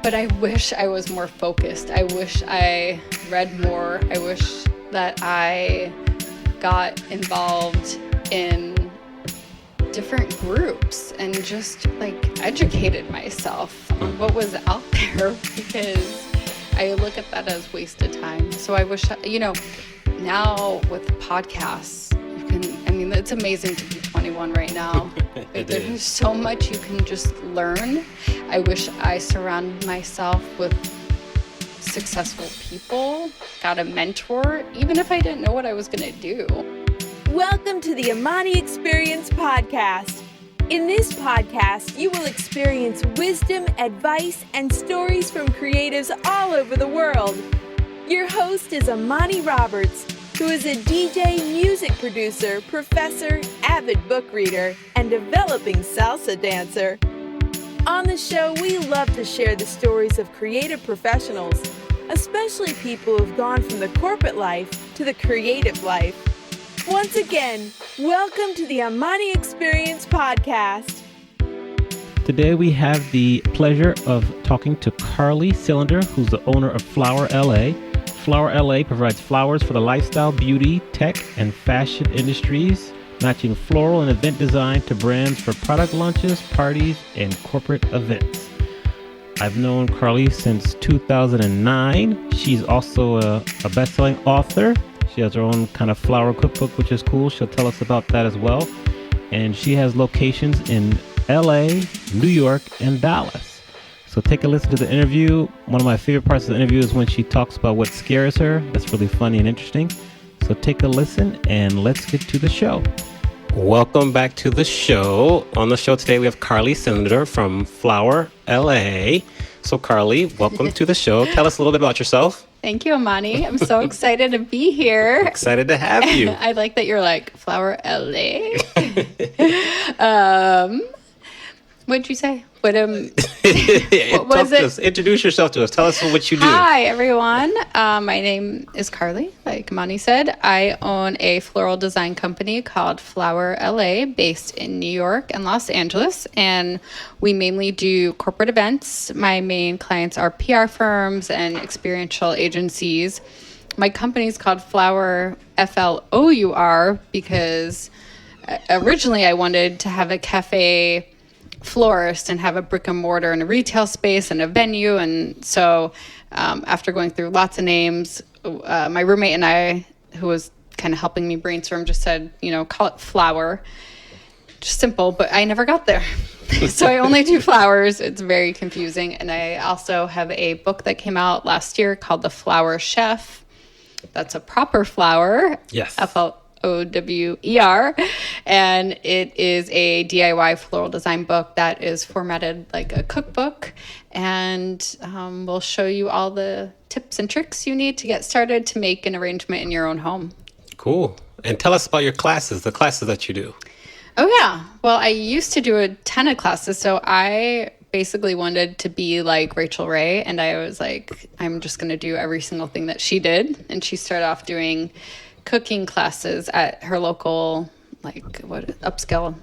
But I wish I was more focused. I wish I read more. I wish that I got involved in different groups and just like educated myself on what was out there, because I look at that as wasted time. So I wish, now with podcasts, it's amazing to be 21 right now. There's so much you can just learn. I wish I surrounded myself with successful people, got a mentor, even if I didn't know what I was going to do. Welcome to the Amani Experience Podcast. In this podcast, you will experience wisdom, advice, and stories from creatives all over the world. Your host is Amani Roberts, who is a DJ, music producer, professor, avid book reader, and developing salsa dancer. On the show, we love to share the stories of creative professionals, especially people who've gone from the corporate life to the creative life. Once again, welcome to the Amani Experience Podcast. Today we have the pleasure of talking to Carly Cylinder, who's the owner of Flower LA. Flower LA provides flowers for the lifestyle, beauty, tech, and fashion industries, matching floral and event design to brands for product launches, parties, and corporate events. I've known Carly since 2009. She's also a best-selling author. She has her own kind of flower cookbook, which is cool. She'll tell us about that as well. And she has locations in LA, New York, and Dallas. So take a listen to the interview. One of my favorite parts of the interview is when she talks about what scares her. That's really funny and interesting. So take a listen and let's get to the show. Welcome back to the show. On the show today, we have Carly Cylinder from Flower LA. So Carly, welcome to the show. Tell us a little bit about yourself. Thank you, Amani. I'm so excited to be here. Excited to have you. I like that you're like, Flower LA. What'd you say? What was it? Introduce yourself to us. Tell us what you do. Hi, everyone. My name is Carly, like Amani said. I own a floral design company called Flower LA, based in New York and Los Angeles, and we mainly do corporate events. My main clients are PR firms and experiential agencies. My company is called Flour, Flour, because originally I wanted to have a cafe florist and have a brick and mortar and a retail space and a venue. And so after going through lots of names, my roommate and I, who was kind of helping me brainstorm, just said, call it Flower. Just simple, but I never got there. So I only do flowers. It's very confusing. And I also have a book that came out last year called The Flower Chef. That's a proper flower. Yes. Flower. And it is a DIY floral design book that is formatted like a cookbook, and we'll show you all the tips and tricks you need to get started to make an arrangement in your own home. Cool. And tell us about your classes, the classes that you do. Oh, yeah. Well, I used to do a ton of classes, so I basically wanted to be like Rachel Ray, and I was like, I'm just going to do every single thing that she did. And she started off doing cooking classes at her local upscale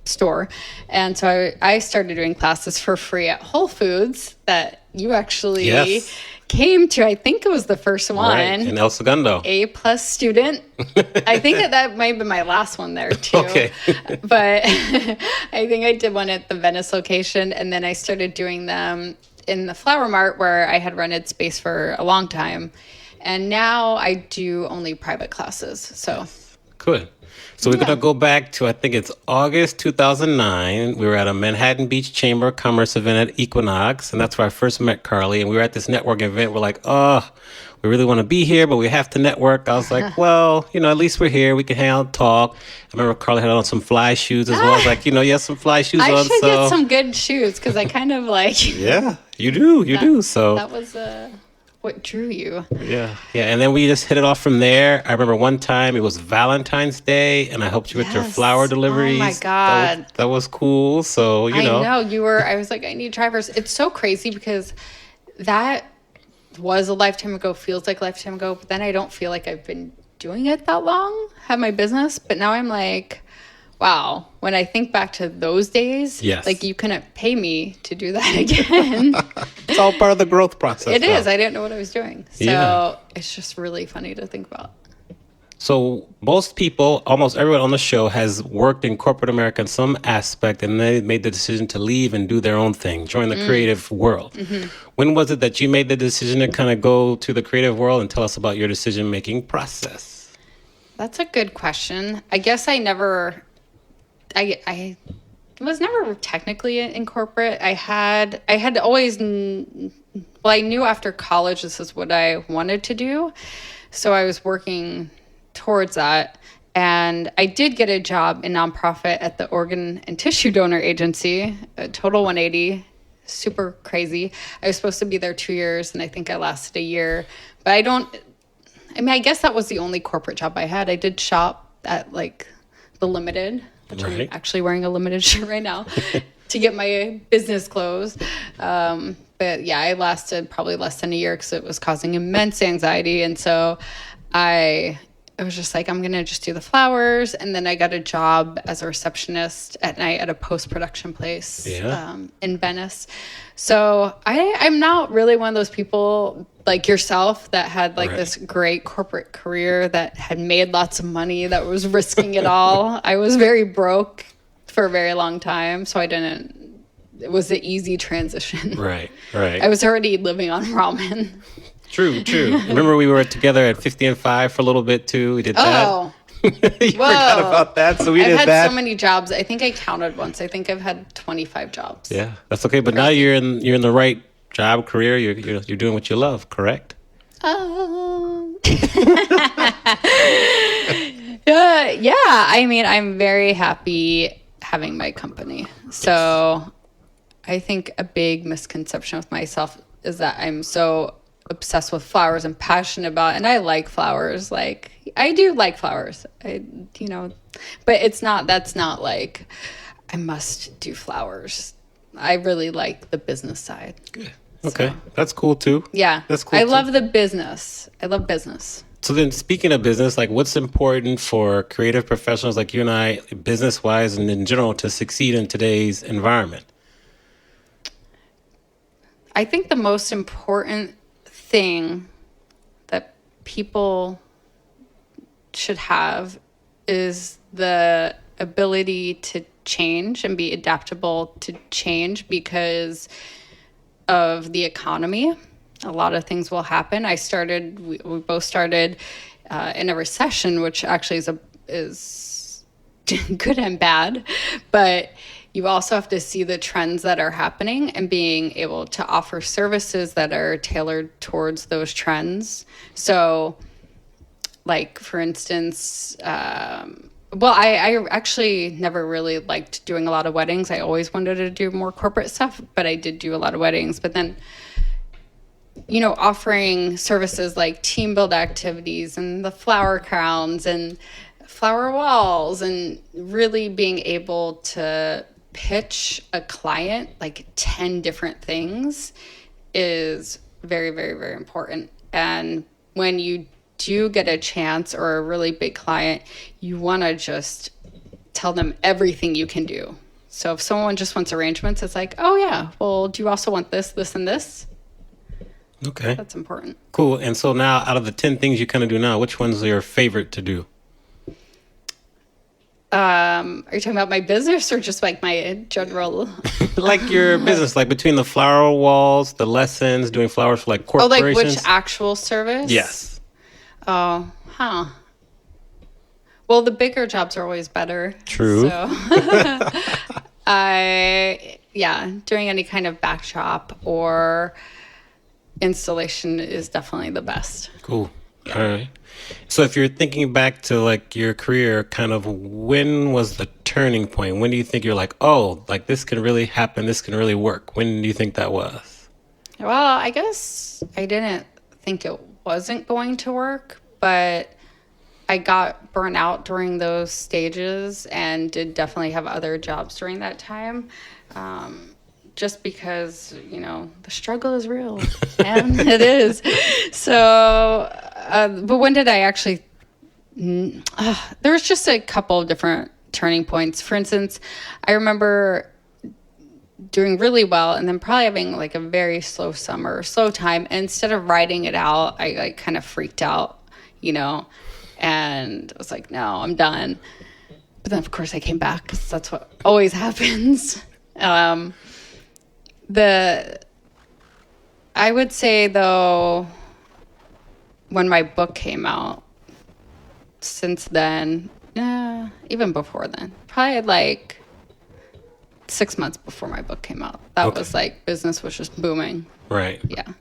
store, and so I started doing classes for free at Whole Foods that you actually came to. I think it was the first one, right, in El Segundo. A+ student. I think that might have been my last one there too. Okay. But I think I did one at the Venice location, and then I started doing them in the Flower Mart where I had rented space for a long time. And now I do only private classes. So good. So we're going to go back to, I think it's August 2009. We were at a Manhattan Beach Chamber of Commerce event at Equinox. And that's where I first met Carly. And we were at this networking event. We're like, we really want to be here, but we have to network. I was like, well, at least we're here. We can hang out and talk. I remember Carly had on some fly shoes as well. I was like, you have some fly shoes on. I should get some good shoes because I kind of like. Yeah, you do. So that was what drew you. Yeah. And then we just hit it off from there. I remember one time it was Valentine's Day and I helped you with your flower deliveries. Oh my God. That was cool. So, I know you were, I was like, I need drivers. It's so crazy because that was a lifetime ago, feels like a lifetime ago, but then I don't feel like I've been doing it that long, have my business. But now I'm like, wow, when I think back to those days, yes, like you couldn't pay me to do that again. It's all part of the growth process. It is. I didn't know what I was doing. So it's just really funny to think about. So most people, almost everyone on the show has worked in corporate America in some aspect, and they made the decision to leave and do their own thing, join the creative world. When was it that you made the decision to kind of go to the creative world, and tell us about your decision-making process? That's a good question. I guess I was never technically in corporate. I had always, well, I knew after college this is what I wanted to do. So I was working towards that. And I did get a job in nonprofit at the Organ and Tissue Donor Agency, a total 180, super crazy. I was supposed to be there 2 years, and I think I lasted a year. But I guess that was the only corporate job I had. I did shop at like the Limited, which I'm actually wearing a Limited shirt right now, to get my business clothes. But yeah, I lasted probably less than a year because it was causing immense anxiety. And so I was just like, I'm going to just do the flowers. And then I got a job as a receptionist at night at a post-production place in Venice. So I'm not really one of those people like yourself that had like this great corporate career that had made lots of money, that was risking it all. I was very broke for a very long time. So it was an easy transition. Right. I was already living on ramen. True. Remember we were together at 50 and 5 for a little bit too. We did that. Oh. You forgot about that. So we did that. I've had so many jobs. I think I counted once. I think I've had 25 jobs. Yeah, that's okay. But now you're in the right job, career. You're doing what you love, correct? Yeah. I mean, I'm very happy having my company. So I think a big misconception with myself is that I'm so obsessed with flowers and passionate about it. And I like flowers. Like, I do like flowers. But that's not like I must do flowers. I really like the business side. Good. Okay. So, that's cool too. Yeah. That's cool. I love the business. I love business. So then, speaking of business, like what's important for creative professionals like you and I, business-wise and in general, to succeed in today's environment? I think the most important thing that people should have is the ability to change and be adaptable to change because of the economy. A lot of things will happen. We both started in a recession, which actually is good and bad, but you also have to see the trends that are happening and being able to offer services that are tailored towards those trends. So, like, for instance, I actually never really liked doing a lot of weddings. I always wanted to do more corporate stuff, but I did do a lot of weddings. But then, offering services like team build activities and the flower crowns and flower walls and really being able to pitch a client like 10 different things is very, very, very important. And when you do get a chance or a really big client, you want to just tell them everything you can do. So if someone just wants arrangements, it's like, oh yeah, well, do you also want this, this, and this? Okay. That's important. Cool. And so now, out of the 10 things you kind of do now, which one's your favorite to do? Are you talking about my business or just like my general? Like your business, like between the flower walls, the lessons, doing flowers for like corporations. Oh, like which actual service? Yes. Oh, huh. Well, the bigger jobs are always better. True. So doing any kind of backdrop or installation is definitely the best. Cool. Yeah. All right. So if you're thinking back to like your career, kind of when was the turning point? When do you think you're like, oh, like this can really happen, this can really work? When do you think that was? Well, I guess I didn't think it wasn't going to work, but I got burnt out during those stages and did definitely have other jobs during that time. Just because, the struggle is real, and it is. So, but when did I actually, there was just a couple of different turning points. For instance, I remember doing really well, and then probably having like a very slow summer, slow time. And instead of riding it out, I like kind of freaked out, and I was like, no, I'm done. But then of course I came back, because that's what always happens. I would say though, when my book came out, since then, even before then, probably like 6 months before my book came out, that was like, business was just booming. Right. Yeah.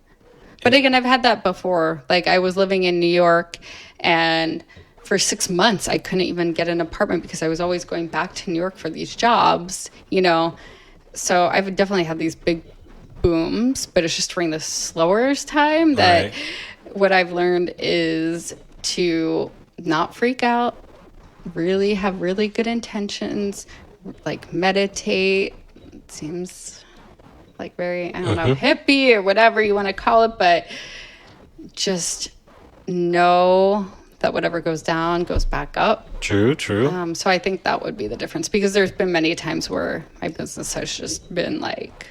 But again, I've had that before. Like, I was living in New York, and for 6 months I couldn't even get an apartment because I was always going back to New York for these jobs, So I've definitely had these big booms, but it's just during the slower time that what I've learned is to not freak out, really have really good intentions, like meditate. It seems like very, I don't know, hippie or whatever you want to call it, but just know that whatever goes down goes back up. True. So I think that would be the difference, because there's been many times where my business has just been like,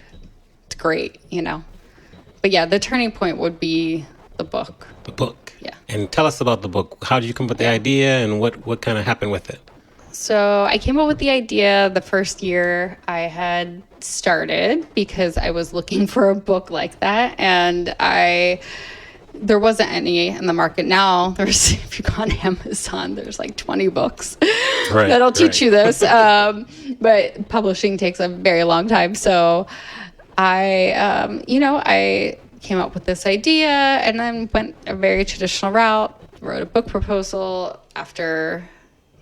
it's great, But yeah, the turning point would be the book. The book. Yeah. And tell us about the book. How did you come up with the idea, and what kind of happened with it? So I came up with the idea the first year I had started, because I was looking for a book like that, and there wasn't any in the market. Now there's, if you go on Amazon, there's like 20 books that'll teach you this. But publishing takes a very long time. So I came up with this idea, and then went a very traditional route, wrote a book proposal. After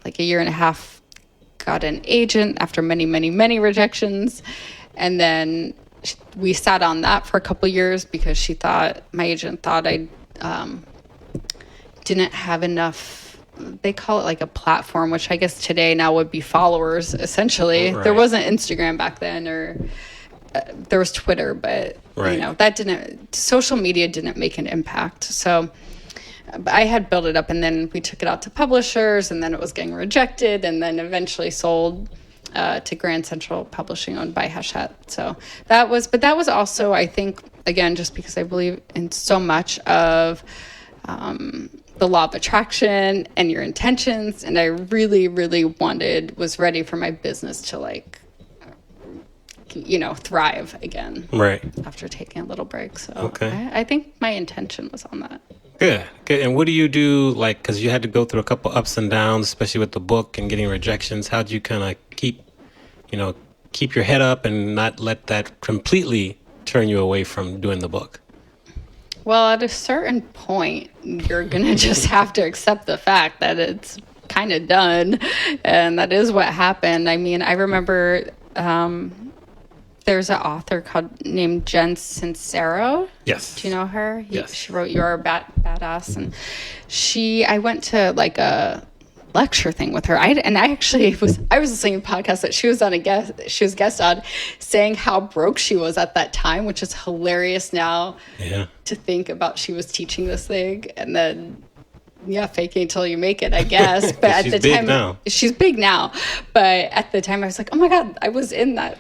like a year and a half, got an agent after many, many, many rejections. And then we sat on that for a couple years, because my agent thought I didn't have enough, they call it like a platform, which I guess today now would be followers, essentially. There wasn't Instagram back then, or there was Twitter, but social media didn't make an impact. So I had built it up, and then we took it out to publishers, and then it was getting rejected, and then eventually sold to Grand Central Publishing, owned by Hachette. So that was also, I think, again, just because I believe in so much of the law of attraction and your intentions, and I really, really was ready for my business to like, thrive again. Right. After taking a little break. So I think my intention was on that. Good. And what do you do, like, because you had to go through a couple ups and downs, especially with the book and getting rejections. How do you kind of keep your head up and not let that completely turn you away from doing the book? Well, at a certain point, you're going to just have to accept the fact that it's kind of done. And that is what happened. I mean, I remember there's an author named Jen Sincero. Yes. Do you know her? Yes. She wrote You're a Badass. And I went to like a lecture thing with her. I was listening to a podcast that she was guest on, saying how broke she was at that time, which is hilarious now to think about. She was teaching this thing, and then faking until you make it, I guess. But at the time, she's big now. But at the time, I was like, oh my God, I was in that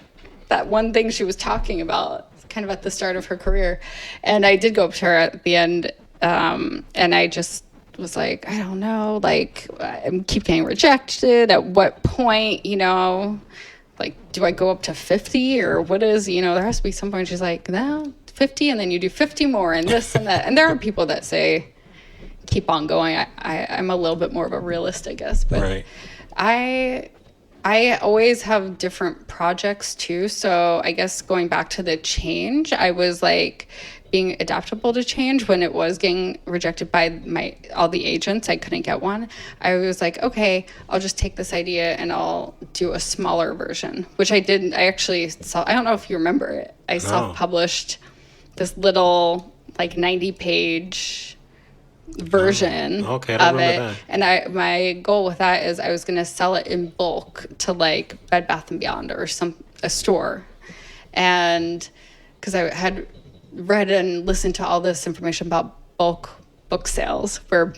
one thing she was talking about, kind of at the start of her career. And I did go up to her at the end, and I just was like, I don't know, like, I keep getting rejected. At what point, like, do I go up to 50 or what is, there has to be some point. She's like, no, 50, and then you do 50 more and this and that. And there are people that say, keep on going. I'm a little bit more of a realist, I guess. But I always have different projects too. So I guess going back to the change, I was like being adaptable to change. When it was getting rejected by all the agents, I couldn't get one. I was like, okay, I'll just take this idea and I'll do a smaller version, which I did. I actually I don't know if you remember it. I self-published this little like 90-page version of it. That. And my goal with that is I was going to sell it in bulk to like Bed Bath & Beyond or a store. And because I had read and listened to all this information about bulk book sales, where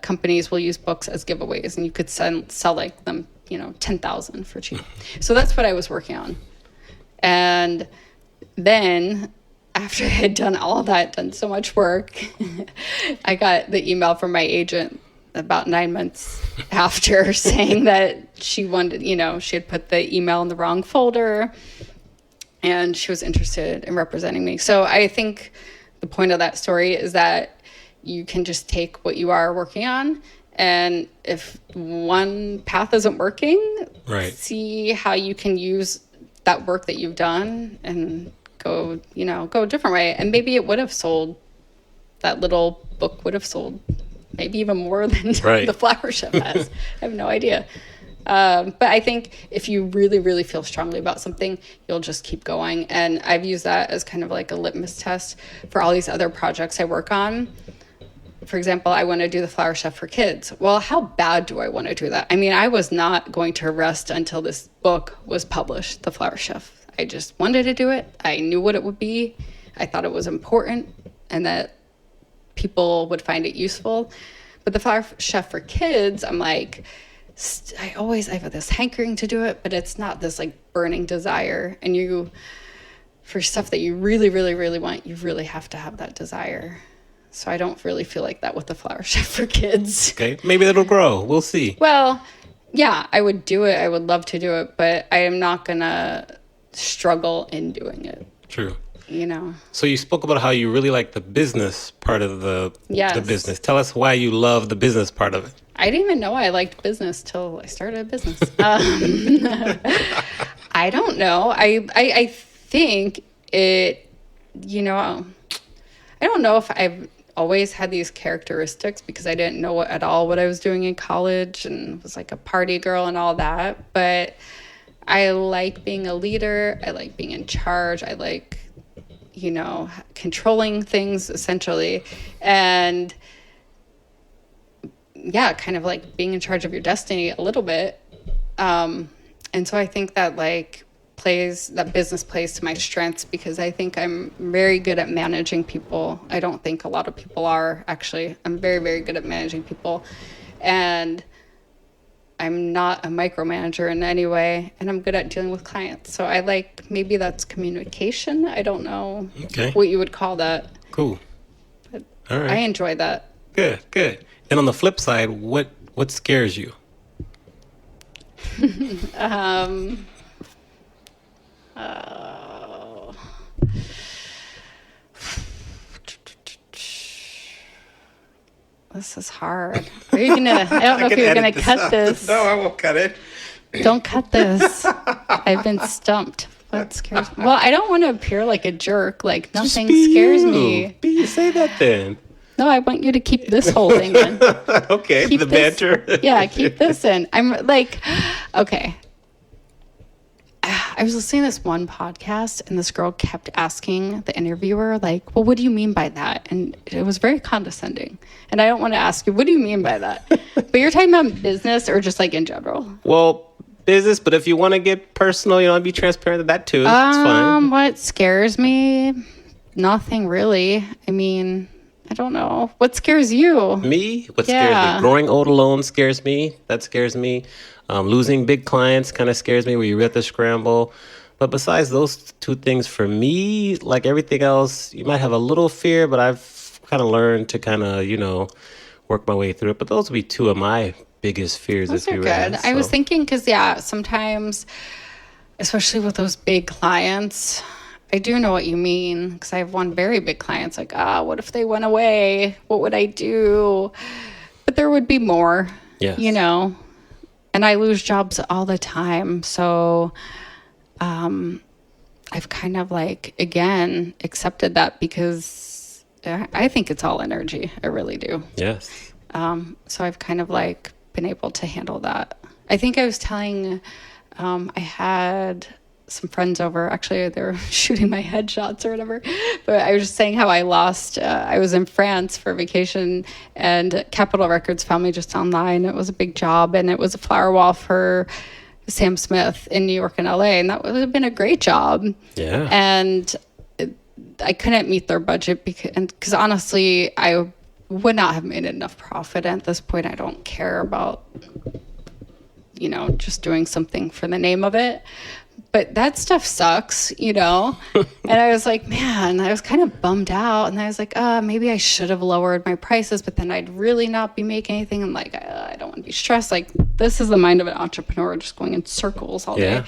companies will use books as giveaways, and you could sell like them, 10,000 for cheap. So that's what I was working on. And then after I had done all that, done so much work, I got the email from my agent about 9 months after saying that she wanted, she had put the email in the wrong folder and she was interested in representing me. So I think the point of that story is that you can just take what you are working on, and if one path isn't working, see how you can use that work that you've done and go a different way. And maybe it would have sold, that little book would have sold maybe even more than the Flower Chef has. I have no idea. But I think if you really, really feel strongly about something, you'll just keep going. And I've used that as kind of like a litmus test for all these other projects I work on. For example, I want to do the Flower Chef for kids. Well, how bad do I want to do that? I mean, I was not going to rest until this book was published, The Flower Chef. I just wanted to do it. I knew what it would be. I thought it was important and that people would find it useful. But the Flower Chef for kids, I'm like, I have this hankering to do it, but it's not this like burning desire. And for stuff that you really, really, really want, you really have to have that desire. So I don't really feel like that with the Flower Chef for kids. Okay, maybe that'll grow. We'll see. Well, yeah, I would do it. I would love to do it, but I am not going to struggle in doing it. True. So you spoke about how you really like the business part of the business. Tell us why you love the business part of it. I didn't even know I liked business till I started a business. I don't know. I think it, I don't know if I've always had these characteristics because I didn't know at all what I was doing in college and was like a party girl and all that. But I like being a leader. I like being in charge. I like, controlling things essentially. And yeah, kind of like being in charge of your destiny a little bit. And so I think that business plays to my strengths because I think I'm very good at managing people. I don't think a lot of people are, actually. I'm very, very good at managing people. And I'm not a micromanager in any way, and I'm good at dealing with clients. So maybe that's communication. I don't know what you would call that. Cool. But all right. I enjoy that. Good. And on the flip side, what scares you? This is hard. Are you gonna? I don't know if you're gonna cut this. No, I won't cut it. Don't cut this. I've been stumped. What scares me? Well, I don't want to appear like a jerk. Like nothing scares me. Say that then. No, I want you to keep this whole thing in. Okay, keep the banter. Yeah, keep this in. I'm like, okay. I was listening to this one podcast and this girl kept asking the interviewer, like, well, what do you mean by that? And it was very condescending. And I don't want to ask you, what do you mean by that? But you're talking about business or just like in general? Well, business, but if you want to get personal, be transparent to that too. It's fine. What scares me? Nothing really. I mean, I don't know. What scares you? Me? What scares me? Growing old alone scares me. That scares me. Losing big clients kind of scares me where you have to scramble. But besides those two things, for me, like everything else, you might have a little fear, but I've kind of learned to kind of, work my way through it. But those would be two of my biggest fears. Those are good. I was thinking because, sometimes, especially with those big clients, I do know what you mean because I have one very big client. It's like, what if they went away? What would I do? But there would be more, And I lose jobs all the time. So I've kind of again, accepted that because I think it's all energy. I really do. Yes. So I've kind of been able to handle that. I think I was telling, I had some friends over. Actually, they were shooting my headshots or whatever. But I was just saying how I was in France for vacation and Capitol Records found me just online. It was a big job and it was a flower wall for Sam Smith in New York and LA. And that would have been a great job. Yeah. And I couldn't meet their budget because honestly, I would not have made enough profit. At this point, I don't care about, just doing something for the name of it. but that stuff sucks, you know? And I was like, man, I was kind of bummed out. And I was like, maybe I should have lowered my prices, but then I'd really not be making anything. I'm like, I don't want to be stressed. Like, this is the mind of an entrepreneur, just going in circles all day.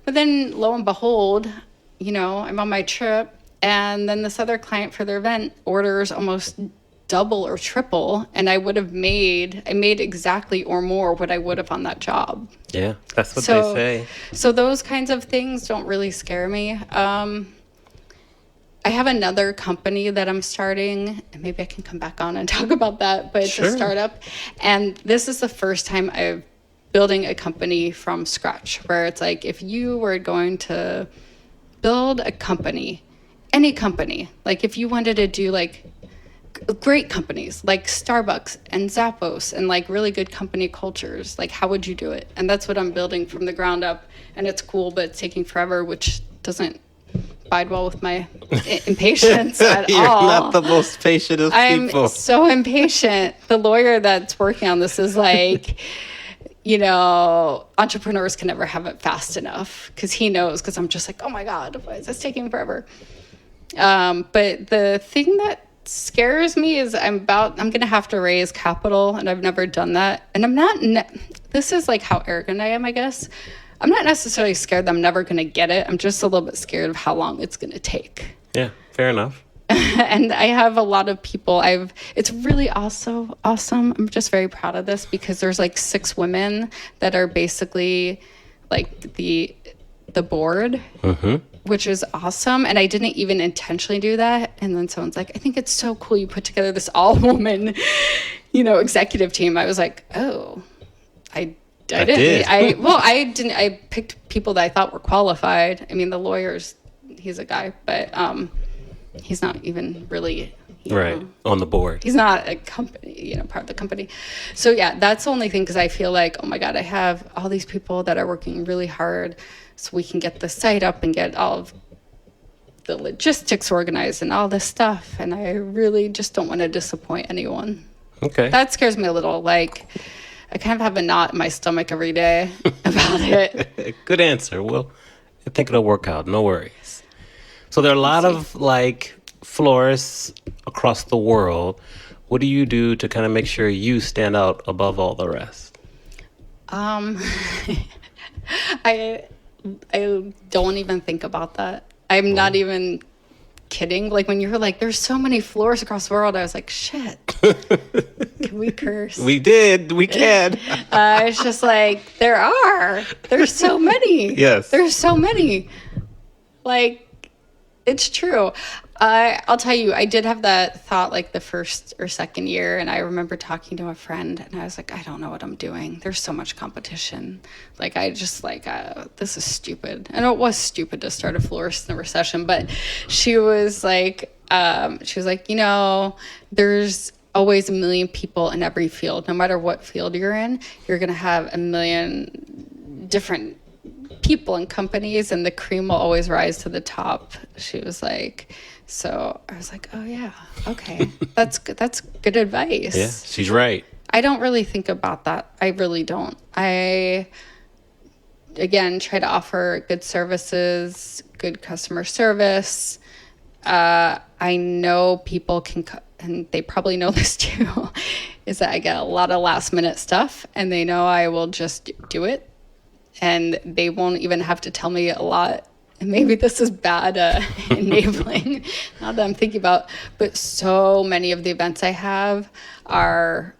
But then lo and behold, you know, I'm on my trip, and then this other client for their event orders almost double or triple, and I made exactly or more what I would have on that job. Yeah, that's what they say. So those kinds of things don't really scare me. I have another company that I'm starting, and maybe I can come back on and talk about that, but it's a startup. And this is the first time I'm building a company from scratch, where it's like, if you were going to build a company, any company, like if you wanted to do like great companies like Starbucks and Zappos and like really good company cultures, like how would you do it? And that's what I'm building from the ground up. And it's cool, but it's taking forever, which doesn't bide well with my impatience at You're all. You're not the most patient of people. I'm so impatient. The lawyer that's working on this is like, you know, entrepreneurs can never have it fast enough, because he knows, because I'm just like, oh my God, why is this taking forever? But the thing that scares me is I'm going to have to raise capital, and I've never done that. And I'm not, this is like how arrogant I am, I guess. I'm not necessarily scared that I'm never going to get it. I'm just a little bit scared of how long it's going to take. Yeah, fair enough. And I have a lot of people. It's really awesome. I'm just very proud of this, because there's like 6 women that are basically like the board, which is awesome. And I didn't even intentionally do that. And then someone's like, I think it's so cool you put together this all-woman, you know, executive team. I was like, oh, I did. I picked people that I thought were qualified. I mean, the lawyer's, he's a guy, but he's not even really on the board. He's not a company, you know, part of the company. So yeah, that's the only thing, because I feel like, oh my God, I have all these people that are working really hard so we can get the site up and get all of the logistics organized and all this stuff. And I really just don't want to disappoint anyone. Okay. That scares me a little. Like, I kind of have a knot in my stomach every day about it. Good answer. Well, I think it'll work out. No worries. So there are a lot of like florists across the world. What do you do to kind of make sure you stand out above all the rest? I don't even think about that. I'm not even kidding. Like when you were like, there's so many florists across the world, I was like, shit. Can we curse? We did. We can. It's just like, there's so many. Yes. There's so many. Like, it's true. I'll tell you, I did have that thought like the first or second year, and I remember talking to a friend, and I was like, I don't know what I'm doing. There's so much competition. Like, I just like, this is stupid. And it was stupid to start a florist in a recession, but she was like, you know, there's always a million people in every field. No matter what field you're in, you're going to have a million different people and companies, and the cream will always rise to the top. She was like, so I was like, oh yeah, okay. That's good advice. Yeah, she's right. I don't really think about that. I really don't. I, again, try to offer good services, good customer service. I know people can, and they probably know this too, is that I get a lot of last minute stuff, and they know I will just do it. And they won't even have to tell me a lot. And maybe this is bad enabling, now that I'm thinking about, but so many of the events I have are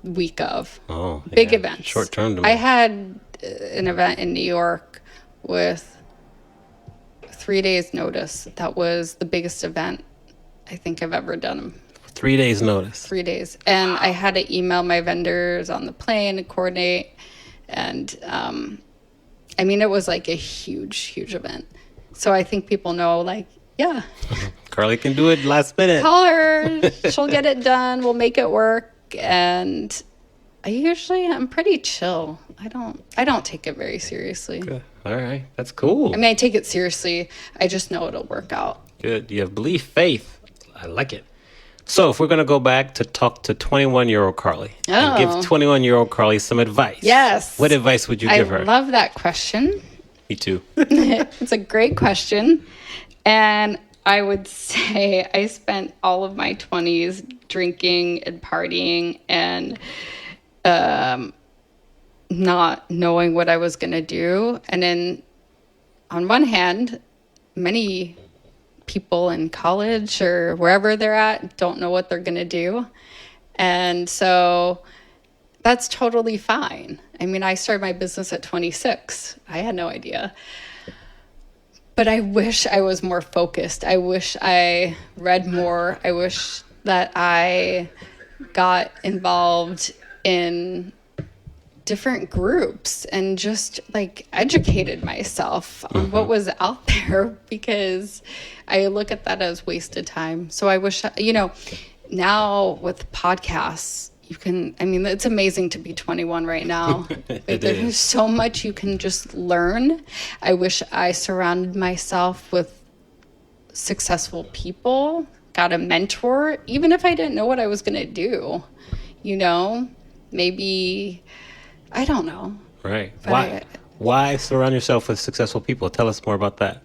week of. Big events. Short-term demand. I had an event in New York with 3 days notice. That was the biggest event I think I've ever done. 3 days notice. 3 days. And I had to email my vendors on the plane and coordinate. And I mean, it was like a huge event. So I think people know, like, yeah. Carly can do it last minute. Call her. She'll get it done. We'll make it work. And I'm pretty chill. I don't take it very seriously. Good. All right. That's cool. I mean, I take it seriously. I just know it'll work out. Good. You have belief, faith. I like it. So if we're going to go back to talk to 21-year-old Carly and give 21-year-old Carly some advice. Yes. What advice would you give her? I love that question. Me too. It's a great question. And I would say I spent all of my 20s drinking and partying and not knowing what I was going to do. And then on one hand, many people in college or wherever they're at don't know what they're going to do. And so that's totally fine. I mean, I started my business at 26. I had no idea. But I wish I was more focused. I wish I read more. I wish that I got involved in different groups and just like educated myself on what was out there, because I look at that as wasted time. So I wish, now with podcasts, you can, I mean, it's amazing to be 21 right now. There's so much you can just learn. I wish I surrounded myself with successful people, got a mentor, even if I didn't know what I was going to do, maybe, I don't know. Right. Why surround yourself with successful people? Tell us more about that.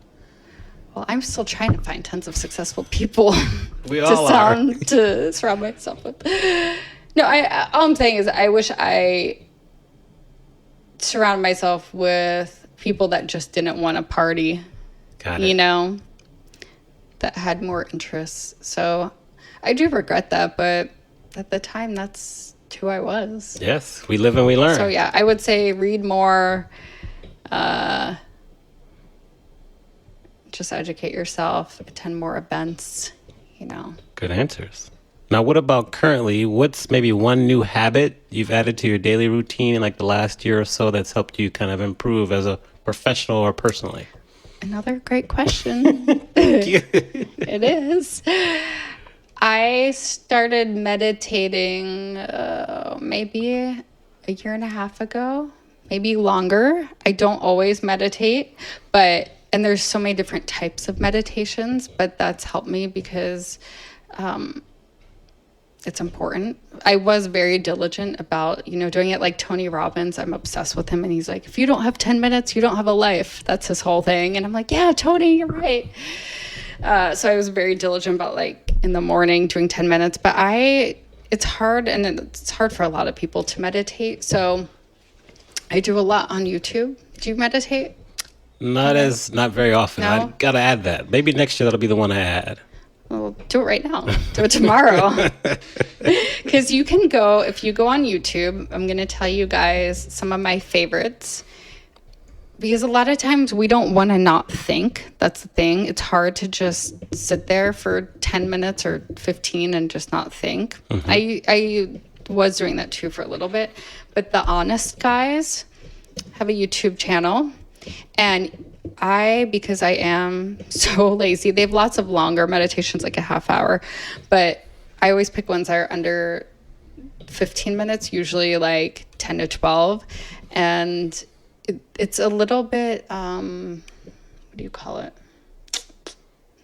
Well, I'm still trying to find tons of successful people We all are. to surround myself with. No, all I'm saying is I wish I surrounded myself with people that just didn't want to party. Got it. That had more interests. So I do regret that, but at the time, that's who I was. Yes, we live and we learn. So yeah, I would say read more, just educate yourself, attend more events, Good answers. Now, what about currently? What's maybe one new habit you've added to your daily routine in like the last year or so that's helped you kind of improve as a professional or personally? Another great question. Thank you. It is. I started meditating maybe a year and a half ago, maybe longer. I don't always meditate, and there's so many different types of meditations, but that's helped me because it's important. I was very diligent about, doing it like Tony Robbins. I'm obsessed with him. And he's like, if you don't have 10 minutes, you don't have a life. That's his whole thing. And I'm like, yeah, Tony, you're right. So I was very diligent about like in the morning doing 10 minutes, but it's hard, and it's hard for a lot of people to meditate. So I do a lot on YouTube. Do you meditate? Not very often. No? I gotta add that. Maybe next year that'll be the one I add. Well, do it right now. Do it tomorrow. Because you can go, if you go on YouTube, I'm going to tell you guys some of my favorites. Because a lot of times we don't want to not think. That's the thing. It's hard to just sit there for 10 minutes or 15 and just not think. Mm-hmm. I was doing that too for a little bit. But the Honest guys have a YouTube channel. And because I am so lazy, they have lots of longer meditations, like a half hour, but I always pick ones that are under 15 minutes, usually like 10 to 12. And it's a little bit, what do you call it?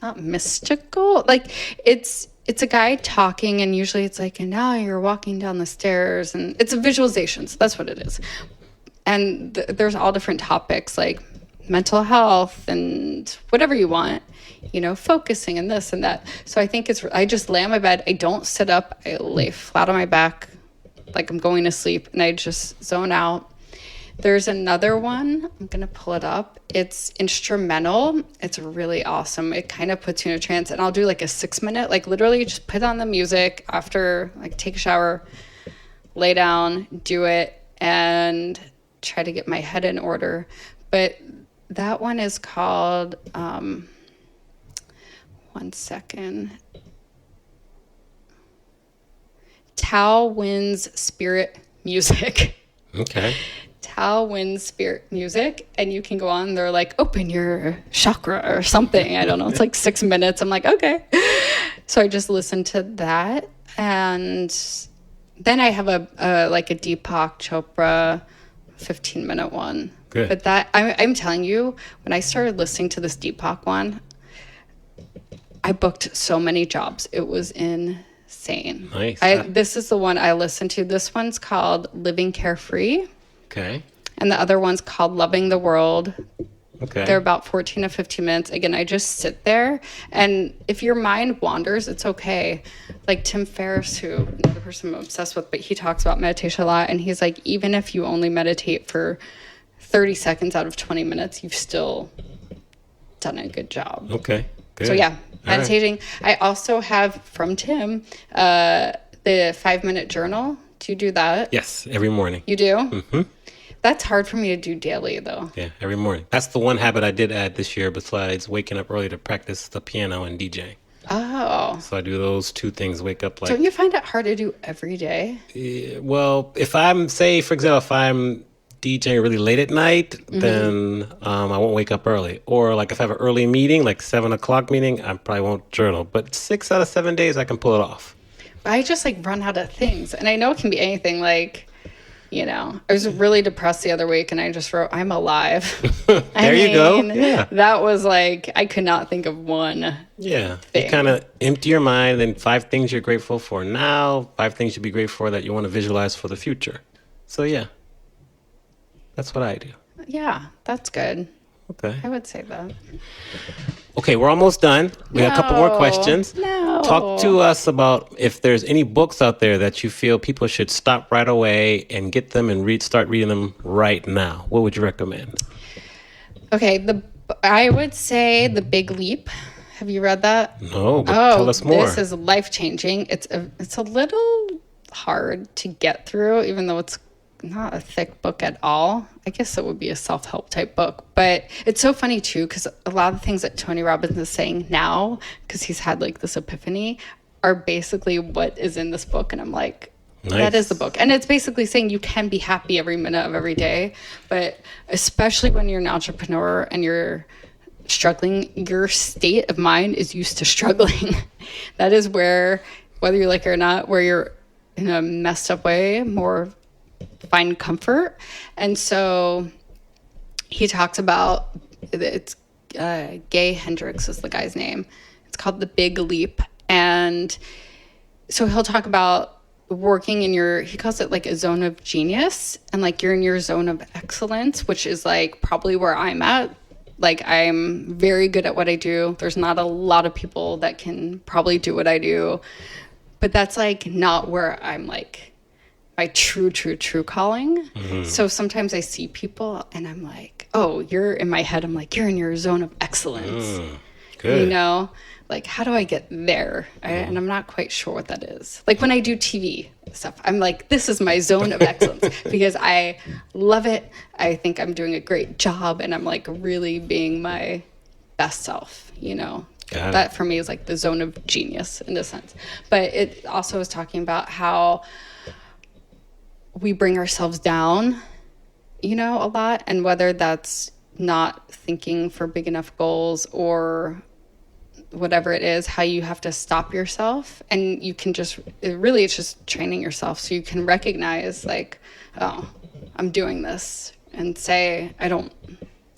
Not mystical. Like it's a guy talking, and usually it's like, and now you're walking down the stairs, and it's a visualization. So that's what it is. And there's all different topics like mental health and whatever you want, focusing and this and that. So I think I just lay on my bed. I don't sit up. I lay flat on my back like I'm going to sleep, and I just zone out. There's another one. I'm going to pull it up. It's instrumental. It's really awesome. It kind of puts you in a trance, and I'll do like a 6-minute, like literally just put on the music after, like take a shower, lay down, do it, and try to get my head in order. But that one is called, one second, Tao Wins Spirit Music. Okay. Tao Wins Spirit Music. And you can go on, they're like, open your chakra or something. I don't know. It's like 6 minutes. I'm like, okay. So I just listened to that. And then I have a Deepak Chopra 15-minute one. Good. But that, I'm telling you, when I started listening to this Deepak one, I booked so many jobs. It was insane. Nice. This is the one I listened to. This one's called Living Carefree. Okay. And the other one's called Loving the World Okay. They're about 14 to 15 minutes. Again, I just sit there. And if your mind wanders, it's okay. Like Tim Ferris, who another person I'm obsessed with, but he talks about meditation a lot. And he's like, even if you only meditate for 30 seconds out of 20 minutes, you've still done a good job. Okay. Good. So yeah, All meditating. Right. I also have from Tim the 5-minute journal. Do you do that? Yes, every morning. You do? Mm-hmm. That's hard for me to do daily, though. Yeah, every morning. That's the one habit I did add this year besides waking up early to practice the piano and DJ. Oh. So I do those two things, wake up like... Don't you find it hard to do every day? Well, if I'm, say, for example, if I'm DJing really late at night, then I won't wake up early. Or like if I have an early meeting, like 7 o'clock meeting, I probably won't journal. But 6 out of 7 days, I can pull it off. I just like run out of things. And I know it can be anything like, you know, I was really depressed the other week and I just wrote, I'm alive. There you go. Yeah. That was like, I could not think of one. Yeah. Thing. You kind of empty your mind and 5 things you're grateful for now, 5 things you'd be grateful for that you want to visualize for the future. So yeah, that's what I do. Yeah, that's good. Okay. I would say that. Okay, we're almost done. We have a couple more questions. No. Talk to us about if there's any books out there that you feel people should stop right away and get them and start reading them right now. What would you recommend? Okay, I would say The Big Leap. Have you read that? No, but tell us more. This is life-changing. It's a little hard to get through, even though it's not a thick book at all. I guess it would be a self-help type book, but it's so funny too because a lot of the things that Tony Robbins is saying now, because he's had like this epiphany, are basically what is in this book, and I'm like, nice. That is the book. And it's basically saying you can be happy every minute of every day, but especially when you're an entrepreneur and you're struggling, your state of mind is used to struggling. That is where, whether you like it or not, where you're in a messed up way, more find comfort. And so he talks about, it's Gay Hendricks is the guy's name. It's called The Big Leap. And so he'll talk about working in he calls it like a zone of genius, and like you're in your zone of excellence, which is like probably where I'm at. Like I'm very good at what I do. There's not a lot of people that can probably do what I do, but that's like not where I'm like my true calling. Mm-hmm. So sometimes I see people and I'm like, oh, you're in my head. I'm like, you're in your zone of excellence. Good. You know, like, how do I get there? And I'm not quite sure what that is. Like when I do TV stuff, I'm like, this is my zone of excellence because I love it. I think I'm doing a great job and I'm like really being my best self, you know. That for me is like the zone of genius in a sense. But it also is talking about how we bring ourselves down, you know, a lot. And whether that's not thinking for big enough goals or whatever it is, how you have to stop yourself. And you can just, it's just training yourself so you can recognize like, oh, I'm doing this, and say, I don't,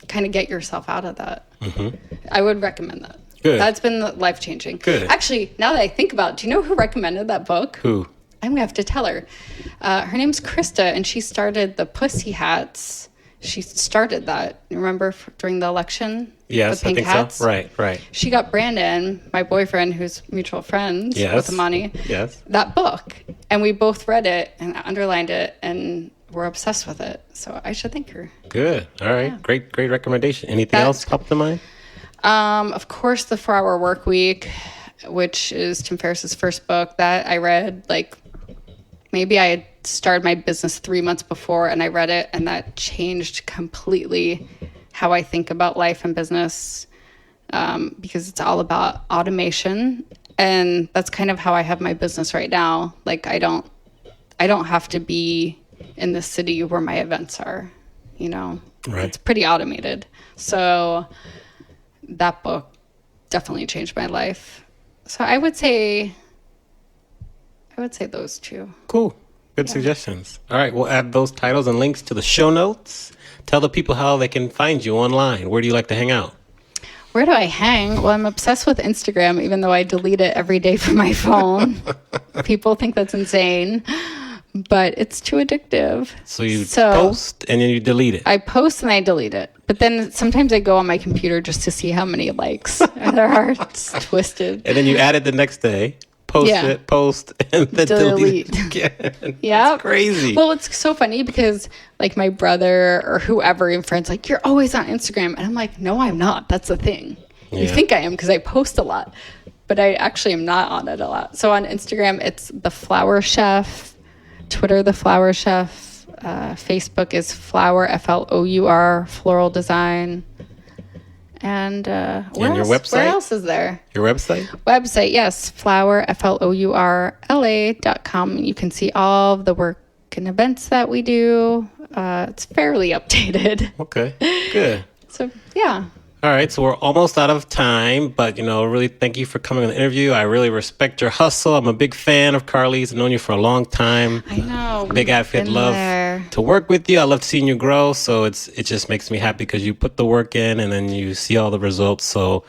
kind of get yourself out of that. Mm-hmm. I would recommend that. Good. That's been life-changing. Good. Actually, now that I think about it, do you know who recommended that book? Who? I'm going to have to tell her. Her name's Krista, and she started the Pussy Hats. She started that, remember, during the election? Yes, the pink I think hats? so. Right. She got Brandon, my boyfriend, who's mutual friends with Amani, that book. And we both read it and underlined it, and we're obsessed with it. So I should thank her. Good. All right. Yeah. Great recommendation. Anything else pop to mind? Of course, The 4-Hour Work Week, which is Tim Ferriss's first book that I read, like, maybe I had started my business 3 months before and I read it, and that changed completely how I think about life and business, because it's all about automation. And that's kind of how I have my business right now. Like I don't have to be in the city where my events are, you know, right. It's pretty automated. So that book definitely changed my life. So I would say those two. Cool. Good suggestions. All right. We'll add those titles and links to the show notes. Tell the people how they can find you online. Where do you like to hang out? Where do I hang? Well, I'm obsessed with Instagram, even though I delete it every day from my phone. People think that's insane. but it's too addictive. So you post and then you delete it. I post and I delete it. But then sometimes I go on my computer just to see how many likes there are. It's twisted. And then you add it the next day. Post, and then delete it again. Yeah. That's crazy. Well, it's so funny because like my brother or whoever, and friends like, you're always on Instagram. And I'm like, no, I'm not. That's the thing. Yeah. You think I am because I post a lot. But I actually am not on it a lot. So on Instagram, it's The Flower Chef. Twitter, The Flower Chef. Facebook is Flower, FLOUR, Floral Design. And your website? Where else is there? Your website? Website, yes. Flower, FLOURLA.com. You can see all of the work and events that we do. It's fairly updated. Okay, good. So, yeah. All right, so we're almost out of time, but, really thank you for coming on the interview. I really respect your hustle. I'm a big fan of Carly's. I've known you for a long time. I know. Big advocate. Love to work with you. I love seeing you grow, so it just makes me happy because you put the work in and then you see all the results. So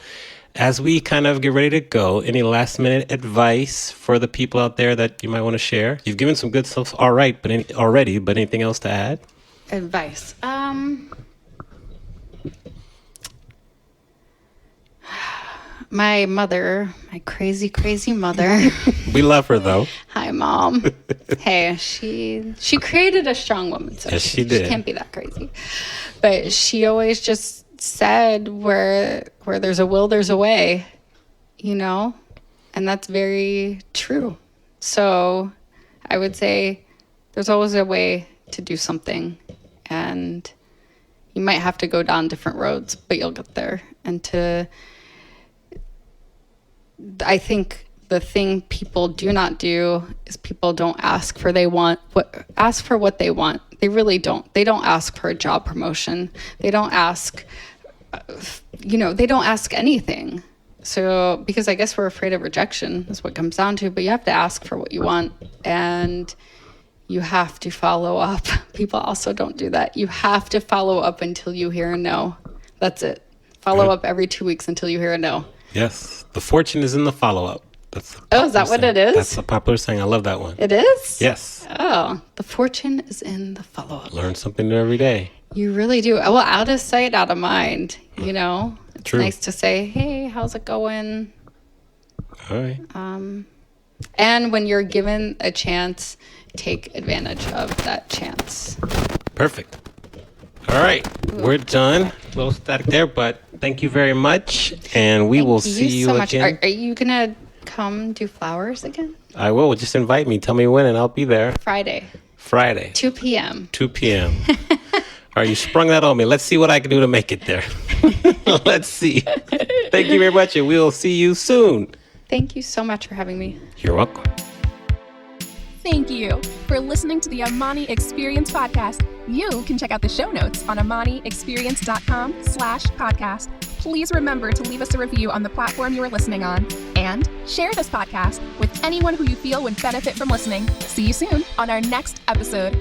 as we kind of get ready to go, any last-minute advice for the people out there that you might want to share? You've given some good stuff already, but anything else to add? Advice. My mother, my crazy, crazy mother. We love her, though. Hi, Mom. Hey, she created a strong woman. So yes, she did. She can't be that crazy. But she always just said, where there's a will, there's a way, And that's very true. So I would say there's always a way to do something. And you might have to go down different roads, but you'll get there. And I think the thing people do not do is people don't ask for what they want. They really don't. They don't ask for a job promotion. They don't ask, they don't ask anything. So, because I guess we're afraid of rejection is what comes down to, but you have to ask for what you want and you have to follow up. People also don't do that. You have to follow up until you hear a no. That's it. Follow up every 2 weeks until you hear a no. Yes. The fortune is in the follow-up. Is that what it is? That's a popular saying. I love that one. It is? Yes. Oh, the fortune is in the follow-up. Learn something new every day. You really do. Well, out of sight, out of mind, It's True. Nice to say, hey, how's it going? All right. And when you're given a chance, take advantage of that chance. Perfect. All right. We're done. A little static there, but thank you very much. And we will see you so again. Are you going to come do flowers again? I will. Just invite me. Tell me when, and I'll be there. Friday. 2 p.m. 2 p.m. All right. You sprung that on me. Let's see what I can do to make it there. Let's see. Thank you very much, and we'll see you soon. Thank you so much for having me. You're welcome. Thank you for listening to the Amani Experience podcast. You can check out the show notes on amaniexperience.com/podcast. Please remember to leave us a review on the platform you are listening on and share this podcast with anyone who you feel would benefit from listening. See you soon on our next episode.